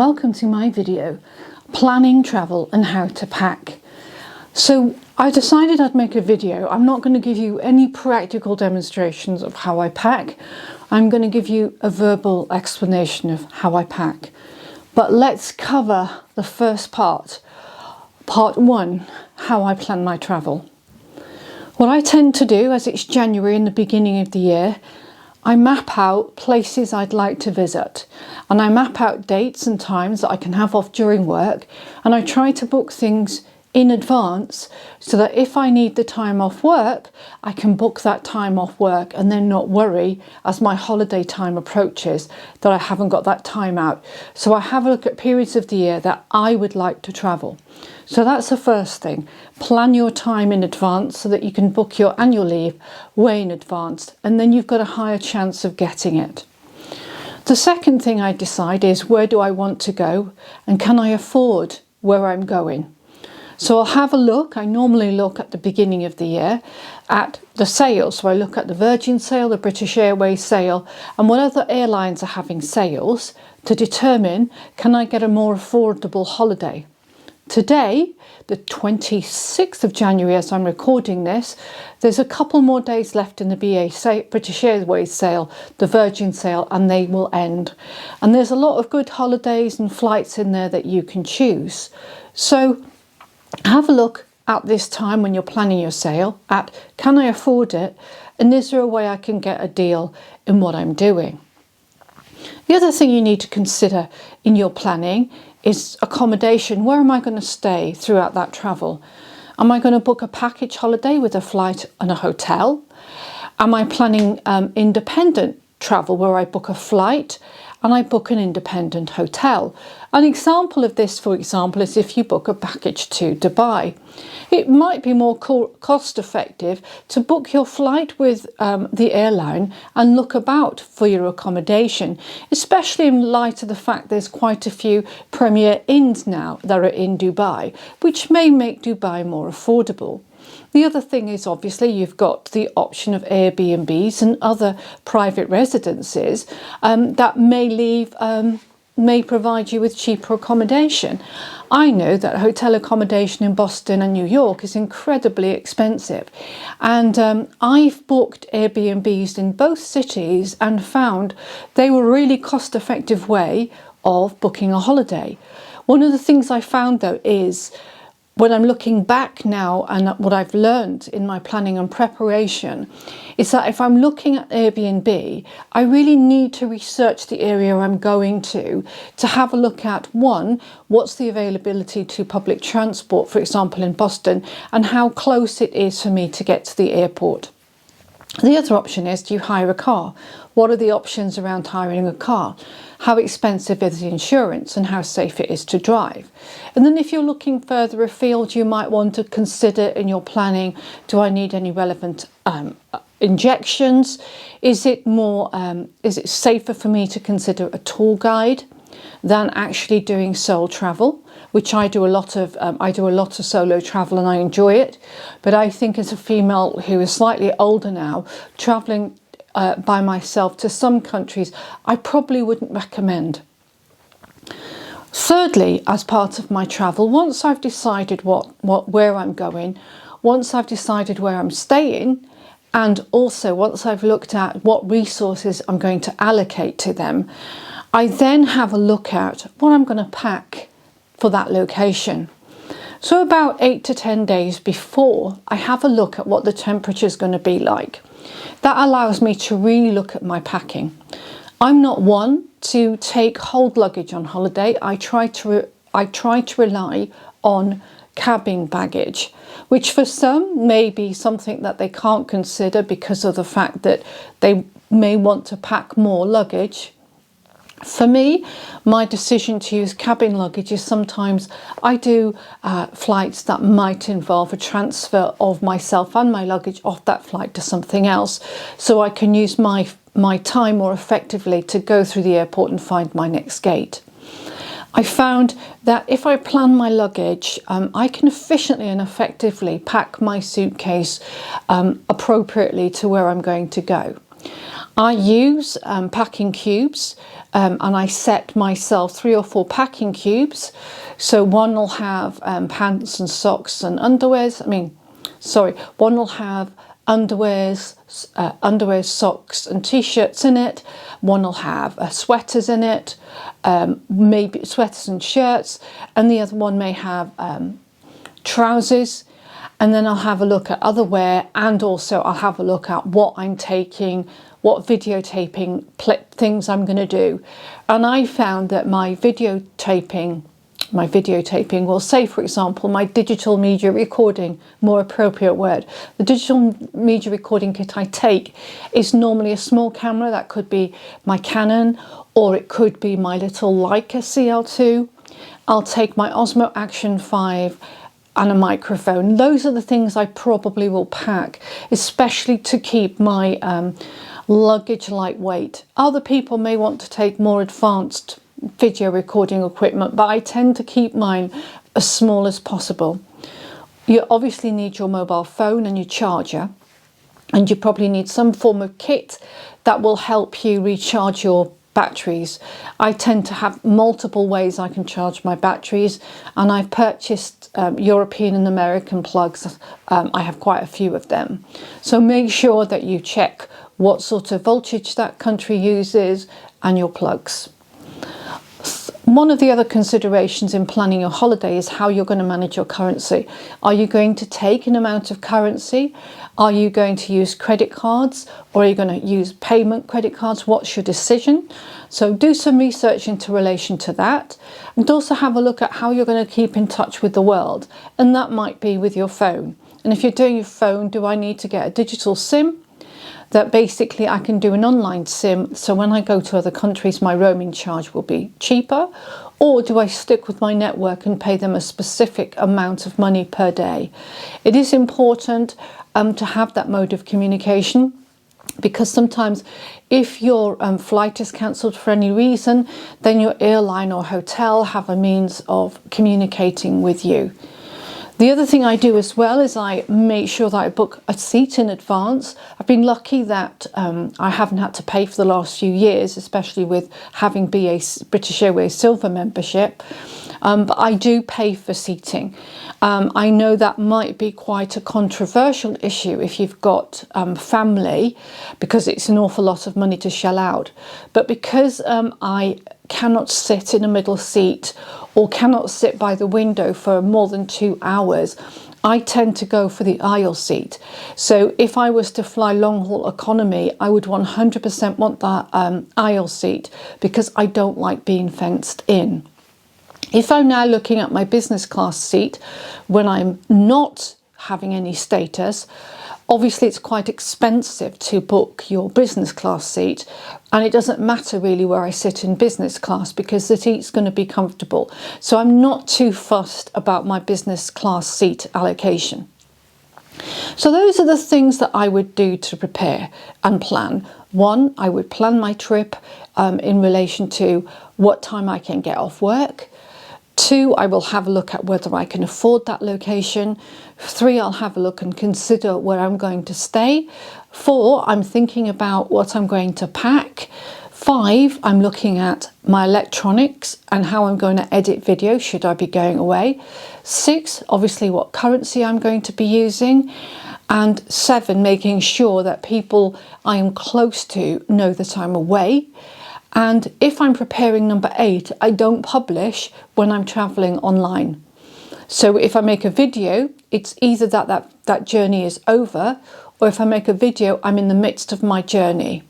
Welcome to my video, planning travel and how to pack. So I decided I'd make a video. I'm not going to give you any practical demonstrations of how I pack. I'm going to give you a verbal explanation of how I pack. But let's cover the first part one, how I plan my travel. What I tend to do, as it's January in the beginning of the year, I map out places I'd like to visit, and I map out dates and times that I can have off during work, and I try to book things in advance so that if I need the time off work, I can book that time off work and then not worry as my holiday time approaches that I haven't got that time out. So I have a look at periods of the year that I would like to travel. So that's the first thing. Plan your time in advance so that you can book your annual leave way in advance, and then you've got a higher chance of getting it. The second thing I decide is, where do I want to go and can I afford where I'm going? So I'll have a look. I normally look at the beginning of the year at the sales. So I look at the Virgin sale, the British Airways sale, and what other airlines are having sales to determine, can I get a more affordable holiday? Today, the 26th of January, as I'm recording this, there's a couple more days left in the British Airways sale, the Virgin sale, and they will end. And there's a lot of good holidays and flights in there that you can choose. So have a look at this time when you're planning your sale at, can I afford it? And is there a way I can get a deal in what I'm doing? The other thing you need to consider in your planning is accommodation. Where am I going to stay throughout that travel? Am I going to book a package holiday with a flight and a hotel? Am I planning independent travel where I book a flight and I book an independent hotel? An example of this, for example, is if you book a package to Dubai. It might be more cost effective to book your flight with the airline and look about for your accommodation, especially in light of the fact there's quite a few Premier Inns now that are in Dubai, which may make Dubai more affordable. The other thing is, obviously, you've got the option of Airbnbs and other private residences that may provide you with cheaper accommodation. I know that hotel accommodation in Boston and New York is incredibly expensive, and I've booked Airbnbs in both cities and found they were a really cost-effective way of booking a holiday. One of the things I found, though, is when I'm looking back now and what I've learned in my planning and preparation is that if I'm looking at Airbnb, I really need to research the area I'm going to have a look at, one, what's the availability to public transport, for example, in Boston, and how close it is for me to get to the airport. The other option is, do you hire a car? What are the options around hiring a car? How expensive is the insurance and how safe it is to drive? And then if you're looking further afield, you might want to consider in your planning, do I need any relevant injections? Is it safer for me to consider a tour guide than actually doing sole travel, which I do a lot of. I do a lot of solo travel and I enjoy it, but I think as a female who is slightly older now, traveling by myself to some countries, I probably wouldn't recommend. Thirdly, as part of my travel, once I've decided where I'm going, once I've decided where I'm staying, and also once I've looked at what resources I'm going to allocate to them, I then have a look at what I'm going to pack for that location. So about 8 to 10 days before, I have a look at what the temperature is going to be like. That allows me to really look at my packing. I'm not one to hold luggage on holiday. I try to rely on cabin baggage, which for some may be something that they can't consider because of the fact that they may want to pack more luggage. For me, my decision to use cabin luggage is sometimes I do flights that might involve a transfer of myself and my luggage off that flight to something else, so I can use my time more effectively to go through the airport and find my next gate. I found that if I plan my luggage, I can efficiently and effectively pack my suitcase appropriately to where I'm going to go. I use packing cubes and I set myself 3 or 4 packing cubes. So one will have pants and socks and underwears. One will have underwears, socks and t-shirts in it. One will have sweaters in it, maybe sweaters and shirts, and the other one may have trousers. And then I'll have a look at other wear, and also I'll have a look at what I'm taking, what videotaping things I'm going to do. And I found that my videotaping, well, say for example, my digital media recording, more appropriate word, the digital media recording kit I take is normally a small camera. That could be my Canon, or it could be my little Leica CL2. I'll take my Osmo Action 5 and a microphone. Those are the things I probably will pack, especially to keep my luggage lightweight. Other people may want to take more advanced video recording equipment, but I tend to keep mine as small as possible. You obviously need your mobile phone and your charger, and you probably need some form of kit that will help you recharge your batteries. I tend to have multiple ways I can charge my batteries, and I've purchased European and American plugs. I have quite a few of them. So make sure that you check what sort of voltage that country uses and your plugs. One of the other considerations in planning your holiday is how you're going to manage your currency. Are you going to take an amount of currency? Are you going to use credit cards, or are you going to use payment credit cards? What's your decision? So do some research into relation to that, and also have a look at how you're going to keep in touch with the world, and that might be with your phone. And if you're doing your phone, do I need to get a digital SIM? That basically I can do an online SIM, so when I go to other countries my roaming charge will be cheaper, or do I stick with my network and pay them a specific amount of money per day? It is important to have that mode of communication, because sometimes if your flight is cancelled for any reason, then your airline or hotel have a means of communicating with you. The other thing I do as well is I make sure that I book a seat in advance. I've been lucky that I haven't had to pay for the last few years, especially with having British Airways Silver membership. But I do pay for seating. I know that might be quite a controversial issue if you've got family, because it's an awful lot of money to shell out. But because I cannot sit in a middle seat or cannot sit by the window for more than 2 hours, I tend to go for the aisle seat. So if I was to fly long haul economy, I would 100% want that aisle seat, because I don't like being fenced in. If I'm now looking at my business class seat when I'm not having any status, obviously it's quite expensive to book your business class seat, and it doesn't matter really where I sit in business class because the seat's going to be comfortable. So I'm not too fussed about my business class seat allocation. So those are the things that I would do to prepare and plan. One, I would plan my trip in relation to what time I can get off work. 2, I will have a look at whether I can afford that location. 3, I'll have a look and consider where I'm going to stay. 4, I'm thinking about what I'm going to pack. 5, I'm looking at my electronics and how I'm going to edit video should I be going away. 6, obviously what currency I'm going to be using. And 7, making sure that people I am close to know that I'm away. And if I'm preparing number 8, I don't publish when I'm traveling online. So if I make a video, it's either that journey is over, or if I make a video, I'm in the midst of my journey.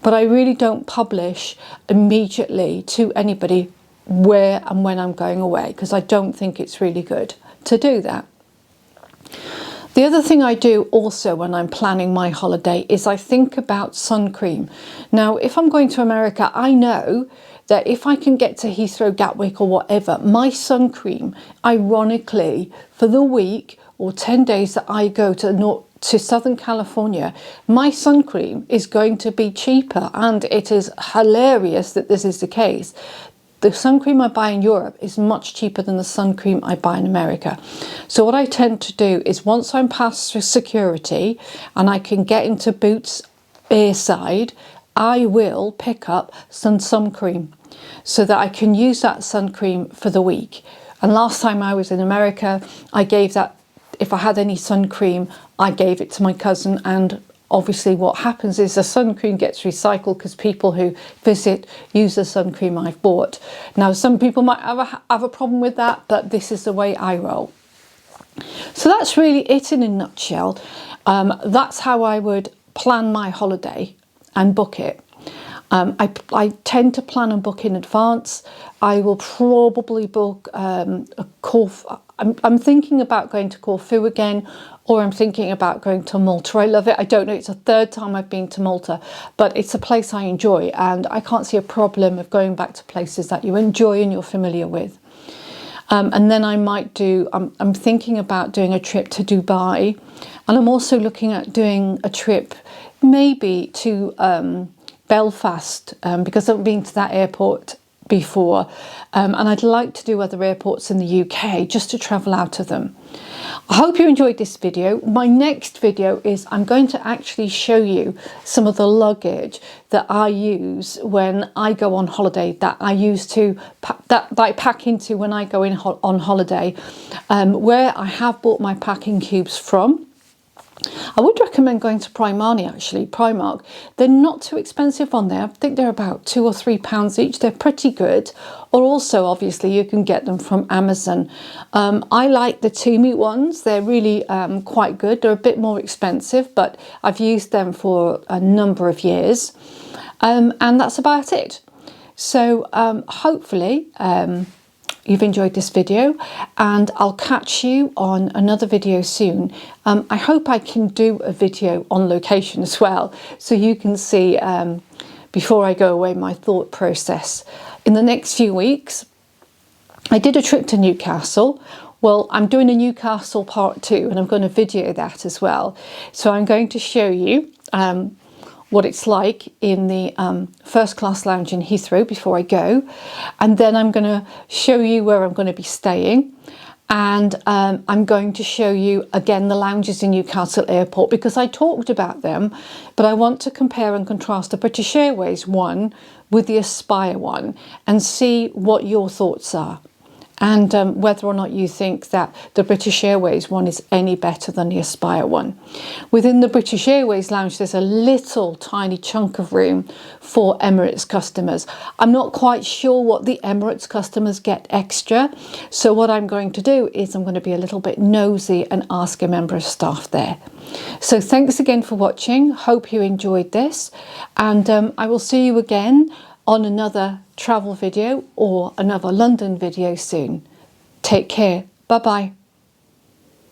But I really don't publish immediately to anybody where and when I'm going away, because I don't think it's really good to do that. The other thing I do also when I'm planning my holiday is I think about sun cream. Now, if I'm going to America, I know that if I can get to Heathrow, Gatwick or whatever, my sun cream, ironically, for the week or 10 days that I go to Southern California, my sun cream is going to be cheaper, and it is hilarious that this is the case. The sun cream I buy in Europe is much cheaper than the sun cream I buy in America. So what I tend to do is once I'm past through security and I can get into Boots airside, I will pick up some sun cream so that I can use that sun cream for the week. And last time I was in America, I gave that, if I had any sun cream, I gave it to my cousin, and obviously what happens is the sun cream gets recycled because people who visit use the sun cream I've bought. Now, some people might have a problem with that, but this is the way I roll. So that's really it in a nutshell. That's how I would plan my holiday and book it. I tend to plan and book in advance. I will probably book a Corfu. I'm thinking about going to Corfu again, or I'm thinking about going to Malta. I love it. I don't know, it's the third time I've been to Malta, but it's a place I enjoy, and I can't see a problem of going back to places that you enjoy and you're familiar with. And then I might do, I'm thinking about doing a trip to Dubai, and I'm also looking at doing a trip maybe to Belfast, because I've been to that airport before, and I'd like to do other airports in the UK just to travel out of them. I hope you enjoyed this video. My next video is I'm going to actually show you some of the luggage that I use when I go on holiday, that I use to that I pack into when I go on holiday, where I have bought my packing cubes from. I would recommend going to Primark. They're not too expensive on there. I think they're about £2 or £3 each. They're pretty good. Or also, obviously, you can get them from Amazon. I like the Tumi ones. They're really quite good. They're a bit more expensive, but I've used them for a number of years. And that's about it. So hopefully you've enjoyed this video, and I'll catch you on another video soon. I hope I can do a video on location as well, so you can see before I go away my thought process. In the next few weeks, I did a trip to Newcastle. Well, I'm doing a Newcastle part 2, and I'm going to video that as well. So I'm going to show you what it's like in the first class lounge in Heathrow before I go, and then I'm going to show you where I'm going to be staying, and I'm going to show you again the lounges in Newcastle Airport, because I talked about them, but I want to compare and contrast the British Airways one with the Aspire one and see what your thoughts are, and whether or not you think that the British Airways one is any better than the Aspire one. Within the British Airways lounge, there's a little tiny chunk of room for Emirates customers. I'm not quite sure what the Emirates customers get extra, so what I'm going to do is I'm going to be a little bit nosy and ask a member of staff there. So thanks again for watching. Hope you enjoyed this, and I will see you again on another travel video or another London video soon. Take care. Bye bye.